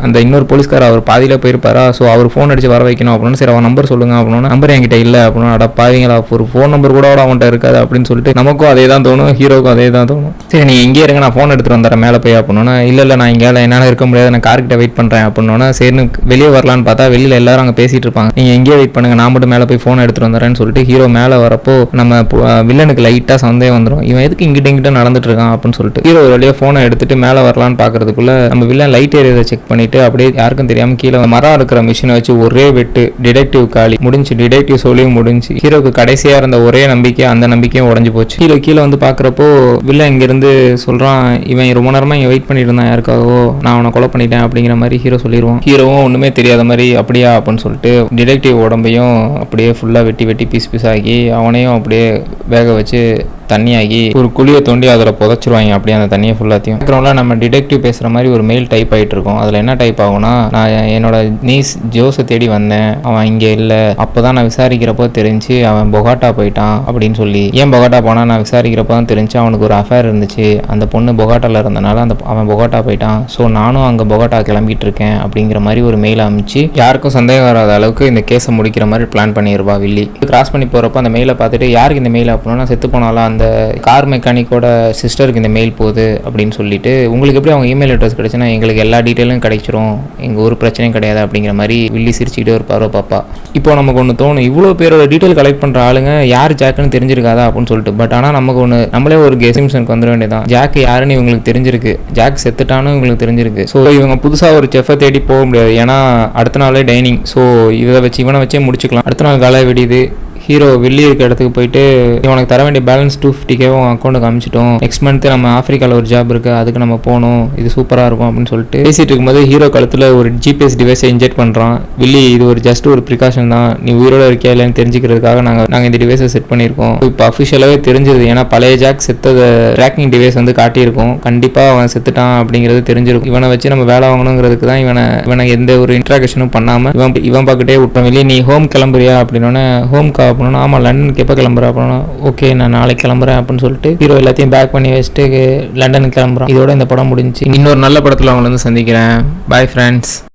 அந்த இன்னொரு போலீஸ்கார் அவர் பாதியில் போயிருப்பாரா, ஸோ அவர் ஃபோன் அடிச்சு வர வைக்கணும் அப்படின்னு. சரி அவன் நம்பர் சொல்லுங்க அப்படின்னு. நம்பர் என்கிட்ட இல்லை அப்படின்னு. அட பாவீங்களா, ஒரு ஃபோன் நம்பர் கூட அவன்கிட்ட இருக்காது அப்படின்னு சொல்லிட்டு நமக்கும் அதே தான் தோணும், ஹீரோக்கும் அதே தான் தோணும். சரி நீ இங்கே இருங்க, நான் ஃபோன் எடுத்துகிட்டு வந்துடுறேன் மேலே போய் அப்படின்னா. இல்லை நான் இங்கே என்னால் இருக்க முடியாது, நான் கார்கிட்ட வெயிட் பண்ணுறேன் அப்படின்னா. சரின்னு வெளியே வரலான்னு பார்த்தா வெளியில் எல்லாரும் அங்கே பேசிட்டு இருப்பாங்க. நீங்கள் எங்கேயே வெயிட் பண்ணுங்க, நான் மட்டும் மேலே போய் ஃபோன் எடுத்துகிட்டு வந்துடுறேன்னு சொல்லிட்டு ஹீரோ மேலே வரப்போ நம்ம வில்லனுக்கு லைட்டாக சந்தேகம் வந்துடும். இவன் எதுக்கு இங்கிட்ட நடந்துட்டு இருக்கான் அப்படின்னு சொல்லிட்டு ஹீரோ ஒரு வழியாக ஃபோனை எடுத்துட்டு மேலே வரலான்னு பார்க்கறதுக்குள்ள நம்ம வில்லன் லைட் ஏரியாவை செக் பண்ணிட்டு அப்படியே யாருக்கும் தெரியாமல் கீழே மரம் இருக்கிற மிஷினை வச்சு ஒரே வெட்டு. டிடெக்டிவ் காலி முடிஞ்சு, டிடெக்டிவ் சொல்லியும் முடிஞ்சு. ஹீரோக்கு கடைசியாக இருந்த ஒரே நம்பிக்கை, அந்த நம்பிக்கையும் உடஞ்சு போச்சு. கீழே வந்து பார்க்குறப்போ வில்லன் இங்கிருந்து சொல்கிறான், இவன் ரொம்ப நேரமாக இங்கே வெயிட் பண்ணிட்டு இருந்தான் யாருக்காகவோ, நான் அவனை கொலை பண்ணிட்டேன் அப்படிங்கிற மாதிரி ஹீரோ சொல்லிடுவான். ஹீரோவும் ஒன்றுமே தெரியாத மாதிரி அப்படியா அப்படின்னு சொல்லிட்டு டிடெக்டிவ் உடம்பையும் அப்படியே ஃபுல்லாக வெட்டி பீஸ் ஆகி அவனையும் அப்படியே வேக வச்சு தண்ணியாகி ஒரு குழியை தோண்டி அதில் புதைச்சிருவாங்க அப்படியே அந்த தண்ணியை ஃபுல்லாத்தையும். பேக்ரவுண்டில் நம்ம டிடெக்டிவ் பேசுகிற மாதிரி ஒரு மெயில் டைப் ஆகிட்டு இருக்கும். அதில் என்ன டைப் ஆகும்னா, நான் என்னோட நீஸ் ஜோஸை தேடி வந்தேன், அவன் இங்கே இல்லை, அப்போ தான் நான் விசாரிக்கிறப்போ தெரிஞ்சு அவன் பொகாட்டா போயிட்டான் அப்படின்னு சொல்லி. ஏன் பொகாட்டா போனால் நான் விசாரிக்கிறப்போ தான் தெரிஞ்சு அவனுக்கு ஒரு அஃபேர் இருந்துச்சு, அந்த பொண்ணு பொகாட்டாவில் இருந்தனால அவன் பொகாட்டா போயிட்டான், ஸோ நானும் அங்கே பொகாட்டா கிளம்பிட்டு இருக்கேன் அப்படிங்கிற மாதிரி ஒரு மெயில் அமைச்சு யாருக்கும் சந்தேகம் வராத அளவுக்கு இந்த கேஸை முடிக்கிற மாதிரி பிளான் பண்ணிடுவா வில்லி. கிராஸ் பண்ணி போகிறப்போ அந்த மெயிலை பார்த்துட்டு யாருக்கு இந்த மெயில் அப்படின்னா, செத்து போனாலும் அந்த கார் மெக்கானிக்கோட சிஸ்டருக்கு இந்த மெயில் போகுது அப்படின்னு சொல்லிட்டு, உங்களுக்கு எப்படி அவங்க இமெயில் அட்ரஸ் கிடைச்சுன்னா எங்களுக்கு எல்லா டீட்டெயிலும் கிடைச்சிரும், எங்கள் ஒரு பிரச்சனையும் கிடையாது அப்படிங்கிற மாதிரி வில்லி சிரிச்சுக்கிட்டே ஒரு பார்வை பாப்பா. இப்போ நமக்கு ஒன்று தோணும், இவ்வளோ பேரோட டீட்டெயில் கலெக்ட் பண்ணுற ஆளுங்க யார் ஜாக்குன்னு தெரிஞ்சிருக்காதா அப்படின்னு சொல்லிட்டு. பட் ஆனால் நமக்கு ஒன்று, நம்மளே ஒரு கெஸிம்ஷனுக்கு வந்துட வேண்டியதான். ஜாக் யாருன்னு இவங்களுக்கு தெரிஞ்சிருக்கு, ஜாக் செத்துட்டானு இவங்களுக்கு தெரிஞ்சிருக்கு. ஸோ இவங்க புதுசாக ஒரு செஃப்பை தேடி போக முடியாது, ஏன்னா அடுத்த நாளே டைனிங். ஸோ இவனை வச்சே முடிச்சுக்கலாம். அடுத்த நாள் காலை வெடியுது. ஹீரோ வெளியே இருக்க இடத்துக்கு போயிட்டு இவனுக்கு தர வேண்டிய பேலன்ஸ் 250K அக்கௌண்ட்டுக்கு அனுப்பிச்சிட்டோம், நெக்ஸ்ட் மந்த் நம்ம ஆஃப்ரிக்காவில் ஒரு ஜாப் இருக்குது, அதுக்கு நம்ம போகணும், இது சூப்பராக இருக்கும் அப்படின்னு சொல்லிட்டு பேசிட்டு இருக்கும்போது ஹீரோ கழுத்தில் ஒரு ஜிபிஎஸ் டிவைஸை இன்ஜெக்ட் பண்ணுறான். வில்லி இது ஒரு ஜஸ்ட் ஒரு ப்ரிகாஷன் தான், நீ உயிரோட இருக்கியா இல்லைன்னு தெரிஞ்சுக்கிறதுக்காக நாங்கள் இந்த டிவைஸை செட் பண்ணியிருக்கோம். இப்போ அஃபிஷியலாகவே தெரிஞ்சது, ஏன்னா பழைய ஜாக் செத்ததை ட்ராக்கிங் டிவைஸ் வந்து காட்டியிருக்கோம், கண்டிப்பாக அவன் செத்துட்டான் அப்படிங்கிறது தெரிஞ்சிருக்கும். இவனை வச்சு நம்ம வேலை வாங்கணுங்கிறதுக்கு தான் இவனை எந்த ஒரு இன்ட்ராக்ஷனும் பண்ணாமல் இவன் பார்க்கிட்டே விட்டோம். வெளியே நீ ஹோம் கிளம்புறியா அப்படின்னோடனே ஹோம் அப்படின்னா ஆமாம் லண்டனுக்கு எப்போ கிளம்புறேன் அப்படின்னா, ஓகே நான் நாளைக்கு கிளம்புறேன் அப்படின்னு சொல்லிட்டு ஹீரோ எல்லாத்தையும் பேக் பண்ணி வச்சுட்டு லண்டனுக்கு கிளம்புறான். இதோட இந்த படம் முடிஞ்சு. இன்னொரு நல்ல படத்தில் அவங்களை வந்து சந்திக்கிறேன். Bye friends.